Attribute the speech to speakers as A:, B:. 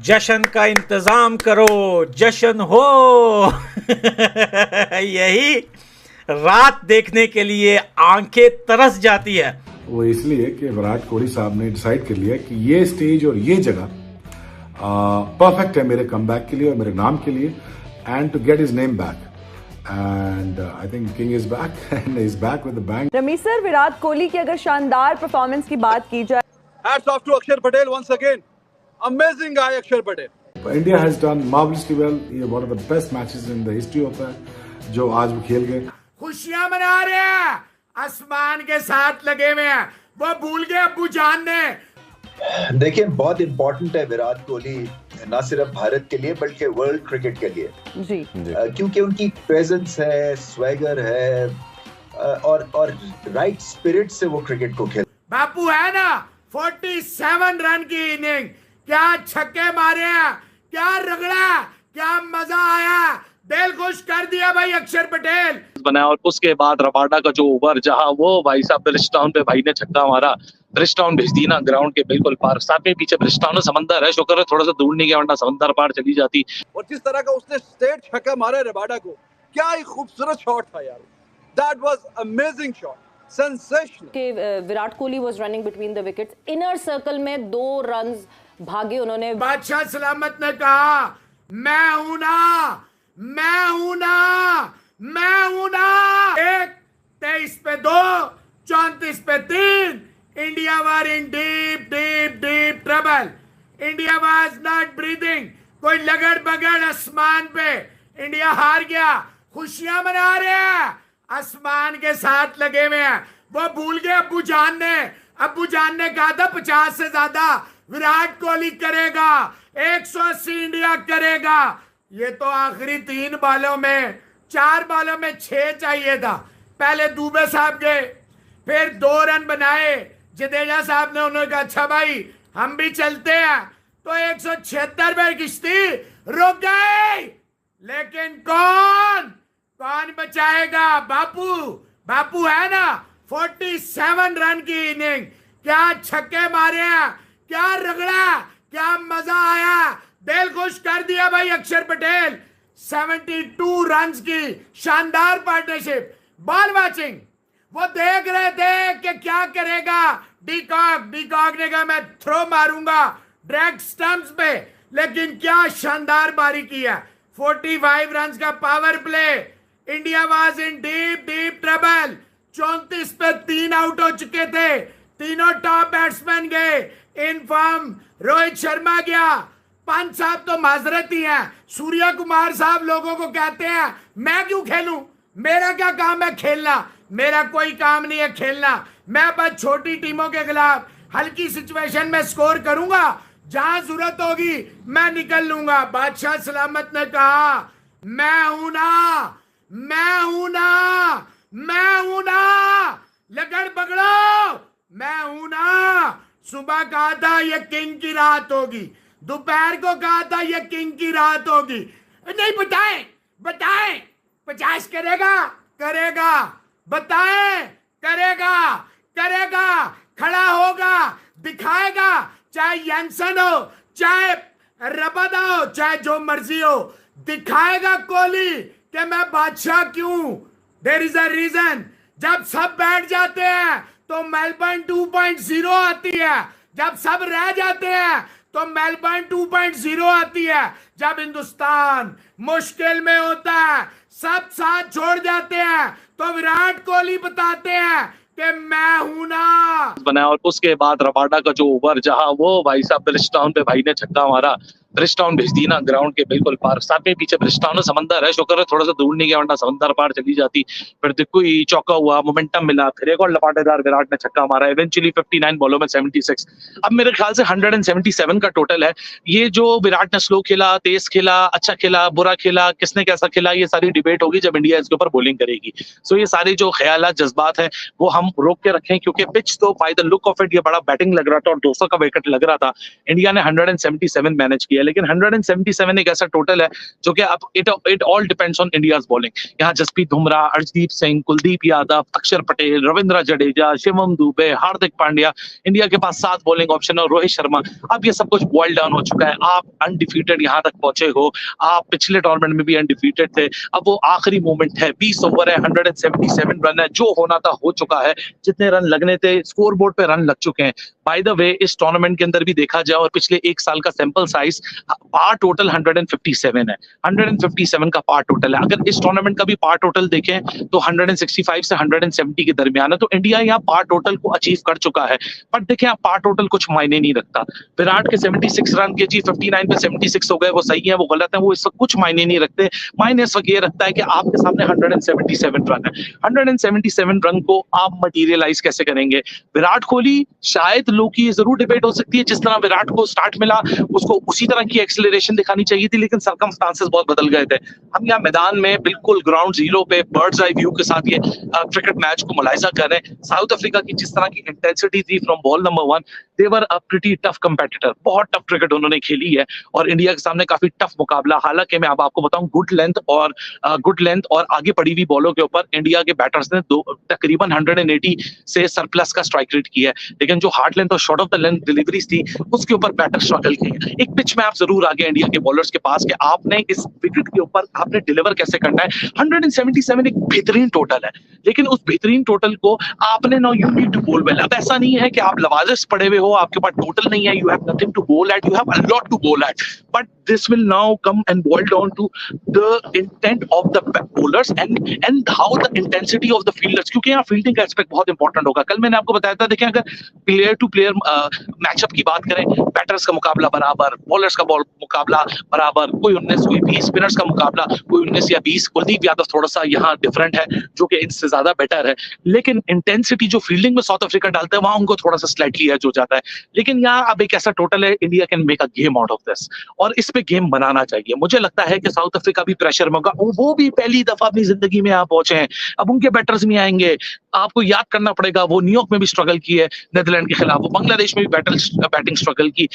A: जश्न का इंतजाम करो, जश्न हो। यही रात देखने के लिए आंखें तरस जाती है।
B: वो इसलिए कि विराट कोहली साहब ने डिसाइड कर लिया कि ये स्टेज और ये जगह परफेक्ट है मेरे कमबैक के लिए और मेरे नाम के लिए, and to get his name back. And I think King is back and is back with the bang.
C: Ramish sir, Virat Kohli की अगर शानदार परफॉर्मेंस की बात की जाए,
D: hats off to Akshar Patel once again. Amazing guy Akshar Patel.
B: India has done marvelously well. ये one of the best matches in the history होता है जो आज वो खेल गए।
E: खुशियां मना रहे हैं, आसमान के साथ लगे हुए हैं, वो भूल गए अब्बू जान ने।
F: देखिए, बहुत इंपॉर्टेंट है विराट कोहली ना सिर्फ भारत के लिए बल्कि वर्ल्ड क्रिकेट के लिए
C: जी।
F: क्योंकि उनकी प्रेजेंस है, स्वैगर है और राइट स्पिरिट से वो क्रिकेट को खेल।
E: बापू है ना, 47 रन की इनिंग, क्या छक्के मारे हैं, क्या रगड़ा, क्या मजा आया, दिल खुश कर दिया भाई अक्षर पटेल
G: बनाया। और उसके बाद रबाडा का जो ओवर, जहां वो भाई साहब ब्रिजटाउन पे भाई ने छक्का मारा, ब्रिजटाउन भेज दी ना ग्राउंड के बिल्कुल पार। साथ में पीछे ब्रिजटाउन समंदर है, शुक्र है थोड़ा सा दूर नहीं गया वरना समंदर पार चली जाती।
D: और जिस तरह का उसने स्ट्रेट छक्का मारा रबाडा को, क्या ही खूबसूरत शॉट था यार। That was amazing shot, sensational.
H: कि Virat Kohli was running between the wickets, inner circle में 2 रन्स भागे उन्होंने।
E: बादशाह सलामत ने कहा, मैं हूं ना, मैं हूं ना, मैं हूं ना। 23 पे 2, 34 पे 3, India were in deep deep deep trouble. India was not breathing, कोई लगड़ बगड़ आसमान पे, इंडिया हार गया। खुशियां मना रहे हैं, आसमान के साथ लगे हुए हैं, वो भूल गए अब्बू जान ने। अब्बू जान ने कहा था 50 से ज्यादा विराट कोहली करेगा, 180 इंडिया करेगा। ये तो आखिरी 3 बालों में, 4 बालों में 6 चाहिए था। पहले दुबे साहब गए, फिर 2 रन बनाए, जडेजा साहब ने उन्होंने कहा अच्छा भाई हम भी चलते हैं, तो 176 पे किश्ती रुक गई। लेकिन कौन बचाएगा? बापू है ना, 47 रन की इनिंग, क्या छक्के मारे हैं, क्या रगड़ा, क्या मजा आया, दिल खुश कर दिया भाई अक्षर पटेल। 72 रन्स की शानदार पार्टनरशिप। बॉल वाचिंग, वो देख रहे थे कि क्या करेगा डीकॉक ने कहा मैं थ्रो मारूंगा डायरेक्ट स्टंप्स पे, लेकिन क्या शानदार बारी की है। 45 रन्स का power play. India was in deep deep trouble. 34 पे 3 आउट हो चुके थे, तीनों टॉप बैट्समैन गए इन फॉर्म। रोहित शर्मा गया, पंच साहब तो माजरत ही हैं। सूर्या कुमार साहब लोगों को कहते हैं मैं क्यों खेलूं, मेरा क्या काम है खेलना, मेरा कोई काम नहीं है खेलना, मैं बस छोटी टीमों के खिलाफ हल्की सिचुएशन में स्कोर करूंगा, जहां जरूरत होगी मैं निकल लूंगा। बादशाह सलामत ने कहा मैं हूं ना, मैं हूं ना, मैं हूं ना, लगड़ पकड़ो, मैं हूं ना। सुबह कहा था ये किंग की रात होगी, दोपहर को कहा था ये किंग की रात होगी। नहीं बताएं 50 करेगा, बताएं करेगा, खड़ा होगा, दिखाएगा, चाहे यंसन हो, चाहे रबाडा हो, चाहे जो मर्जी हो, दिखाएगा कोहली कि मैं बादशाह क्यों। There is a reason. जब सब बैठ जाते हैं तो मेलबर्न 2.0 आती है, जब सब रह जाते हैं तो मेलबर्न 2.0 आती है। जब हिंदुस्तान मुश्किल में होता है, सब साथ छोड़ जाते हैं, तो विराट कोहली बताते हैं कि मैं हूं ना।
G: बनाया। और उसके बाद रबाडा का जो ओवर, जहां वो भाई साहब ब्रिजटाउन पे भाई ने छक्का मारा, ब्रिजटाउन भेज दी ना ग्राउंड के बिल्कुल पार। साथ में पीछे ब्रिजटाउन समंदर है, शुक्र है थोड़ा सा दूर नहीं गया वरना समंदर पार चली जाती। फिर कोई चौका हुआ, मोमेंटम मिला, फिर एक और लपाटेदार विराट ने छक्का मारा। इवेंचुअली 59 बॉलों में 76। अब मेरे ख्याल से 177 का टोटल है। ये जो विराट ने स्लो खेला, तेज खेला, अच्छा खेला, बुरा खेला, किसने कैसा खेला, ये सारी डिबेट होगी जब इंडिया इसके ऊपर बॉलिंग करेगी। सो ये सारे जो ख्यालात, जज्बात हैं वो हम रोक के रखें, क्योंकि पिच तो by the look of it ये बड़ा बैटिंग लग रहा था और 200 का विकेट लग रहा था। इंडिया ने 177 मैनेज किया, लेकिन 177 एक ऐसा टोटल है जो कि अब it all depends on India's bowling. यहाँ जसप्रीत बुमराह, अर्शदीप सिंह, कुलदीप यादव, अक्षर पटेल, रविंद्र जडेजा, शिवम दुबे, हार्दिक पांड्या, इंडिया के पास 7 बॉलिंग ऑप्शन और रोहित शर्मा। अब ये सब कुछ बॉइल डाउन हो चुका है। आप अनडिफीटेड यहाँ तक पहुंचे हो, आप पिछले टूर्नामेंट में भी अनडिफीटेड थे, अब वो आखिरी मोमेंट है, 20 ओवर है, 177 रन है, जो होना था हो चुका है, जितने रन लगने थे स्कोर बोर्ड पे रन लग चुके हैं। बाय द वे इस टूर्नामेंट के अंदर भी देखा जाए और पिछले 1 साल का सैंपल साइज, पार टोटल 157 है, 157 का पार टोटल है। अगर इस टूर्नामेंट का भी पार टोटल देखें तो 165 से 170 के दरमियान है, तो इंडिया यहाँ पार टोटल को अचीव कर चुका है। बट देखें आप, पार टोटल कुछ मायने नहीं रखता। विराट के 76 रन के जी 59 पे 76 हो गए, वो सही है वो गलत है, वो इस वक्त कुछ मायने नहीं रखते। मायने इस वक्त ये रखता है कि आपके सामने 177 रन है, 177 रन को आप मटीरियलाइज कैसे करेंगे। विराट कोहली शायद लोग की जरूर डिबेट हो सकती है, जिस तरह विराट को स्टार्ट मिला उसको उसी तरह की एक्सेलरेशन दिखानी चाहिए थी, लेकिन सर्कमस्टांसेस बहुत बदल गए थे। हम यहाँ मैदान में बिल्कुल ग्राउंड जीरो पे बर्ड्स आई व्यू के साथ ये क्रिकेट मैच को मुलाहिजा कर रहे हैं। साउथ अफ्रीका की जिस तरह की इंटेंसिटी थी from ball number 1, they were a pretty tough competitor, बहुत टफ क्रिकेट उन्होंने खेली है और इंडिया के सामने काफी टफ मुकाबला। हालांकि मैं अब आपको बताऊं, गुड लेंथ और आगे पड़ी हुई बॉलों के ऊपर इंडिया के बैटर्स ने तकरीबन 180 से सरप्लस का स्ट्राइक रेट किया है, लेकिन जो हार्ड लेंथ और short of the length deliveries थी उसके ऊपर बैटर स्ट्रगल किए। एक पिच में आप जरूर आगे इंडिया के बॉलर्स के पास कि आपने इस विकेट के ऊपर आपने डिलीवर कैसे करना है। 177 एक बेहतरीन टोटल है, लेकिन उस बेहतरीन टोटल को आपने नो यू नीड टू बोल वेल। अब ऐसा नहीं है कि आप लवाजिश पड़े हुए हो, आपके पास टोटल नहीं है, you have nothing to bowl at, you have a lot to bowl at, but this will now come and boil down to the intent of the bowlers and how the intensity of the fielders, क्योंकि यहाँ fielding का aspect बहुत important होगा। कल मैंने आपको बताया था, देखें अगर प्लेयर टू प्लेयर मैचअप की बात करें, बैटर्स का मुकाबला बराबर, बॉलर्स का मुकाबला बराबर, कोई 19 कोई 20, स्पिनर्स का मुकाबला कोई 19 या 20। कुलदीप यादव थोड़ा सा यहाँ डिफरेंट है जो कि इनसे ज्यादा बेटर है, लेकिन इंटेंसिटी जो फील्डिंग में साउथ अफ्रीका डालता है वहां उनको थोड़ा सा स्लाइटली एज हो जाता है। लेकिन यहाँ अब एक ऐसा टोटल है, India can make a game out of this और इस पे गेम बनाना चाहिए। मुझे लगता है कि साउथ अफ्रीका भी प्रेशर में होगा, वो भी पहली दफा अपनी जिंदगी में यहाँ पहुंचे हैं, अब उनके बैटर्स भी आएंगे। आपको याद करना पड़ेगा वो न्यूयॉर्क में भी स्ट्रगल की है नेदरलैंड के खिलाफ, वो बांग्लादेश में भी बैटिंग स्ट्रगल की।